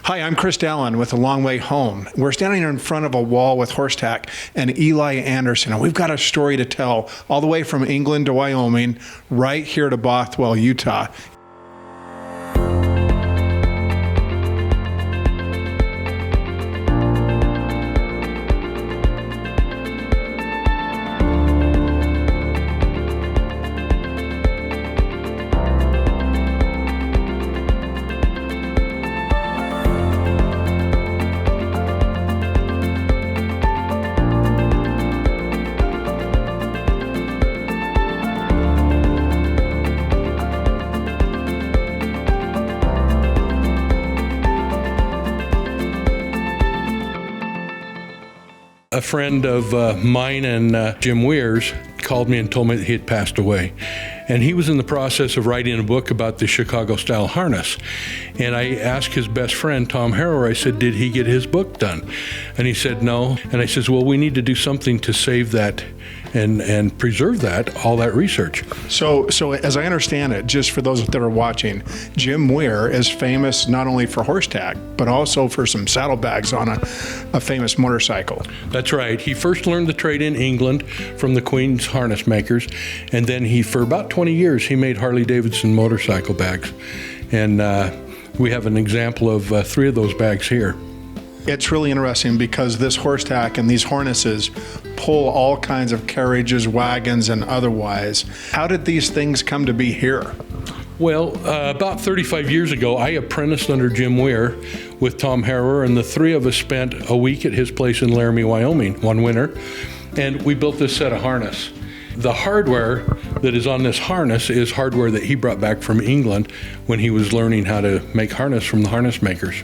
Hi, I'm Chris Dallin with A Long Way Home. We're standing in front of a wall with horse tack and Eli Anderson, and we've got a story to tell all the way from England to Wyoming, right here to Bothwell, Utah. A friend of mine and Jim Weir's called me and told me that he had passed away. And he was in the process of writing a book about the Chicago-style harness. And I asked his best friend, Tom Harrower, I said, did he get his book done? And he said, no. And I says, well, we need to do something to save that and preserve all that research. So as I understand it, just for those that are watching, Jim Weir is famous not only for horse tack, but also for some saddlebags on a famous motorcycle. That's right. He first learned the trade in England from the Queen's harness makers, and then for about 20 years, he made Harley-Davidson motorcycle bags. And we have an example of 3 of those bags here. It's really interesting because this horse tack and these harnesses pull all kinds of carriages, wagons, and otherwise. How did these things come to be here? Well, about 35 years ago, I apprenticed under Jim Weir with Tom Harrower, and the 3 of us spent a week at his place in Laramie, Wyoming one winter, and we built this set of harness. The hardware that is on this harness is hardware that he brought back from England when he was learning how to make harness from the harness makers.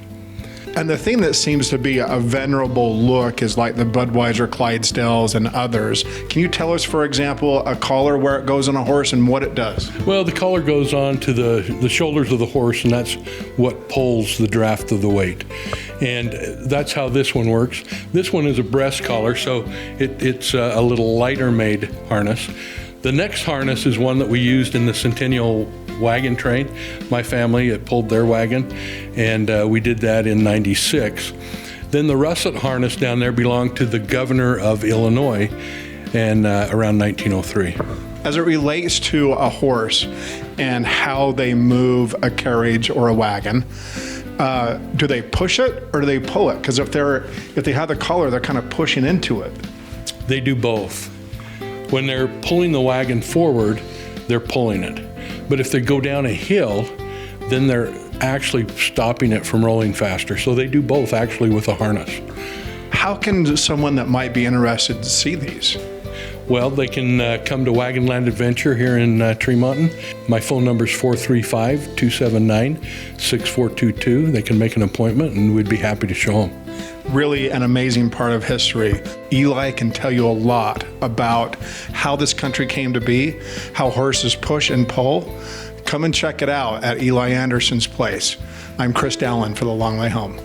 And the thing that seems to be a venerable look is like the Budweiser Clydesdales and others. Can you tell us, for example, a collar, where it goes on a horse and what it does? Well, the collar goes on to the shoulders of the horse, and that's what pulls the draft of the weight. And that's how this one works. This one is a breast collar, so it's a little lighter made harness. The next harness is one that we used in the Centennial wagon train. My family had pulled their wagon, and we did that in '96. Then the russet harness down there belonged to the governor of Illinois, and around 1903. As it relates to a horse and how they move a carriage or a wagon, do they push it or do they pull it? Because if they have the collar, they're kind of pushing into it. They do both. When they're pulling the wagon forward, they're pulling it. But if they go down a hill, then they're actually stopping it from rolling faster. So they do both actually with a harness. How can someone that might be interested see these? Well, they can come to Wagonland Adventure here in Tremonton. My phone number is 435-279-6422. They can make an appointment and we'd be happy to show them. Really an amazing part of history. Eli can tell you a lot about how this country came to be, how horses push and pull. Come and check it out at Eli Anderson's place. I'm Chris Dallin for The Long Way Home.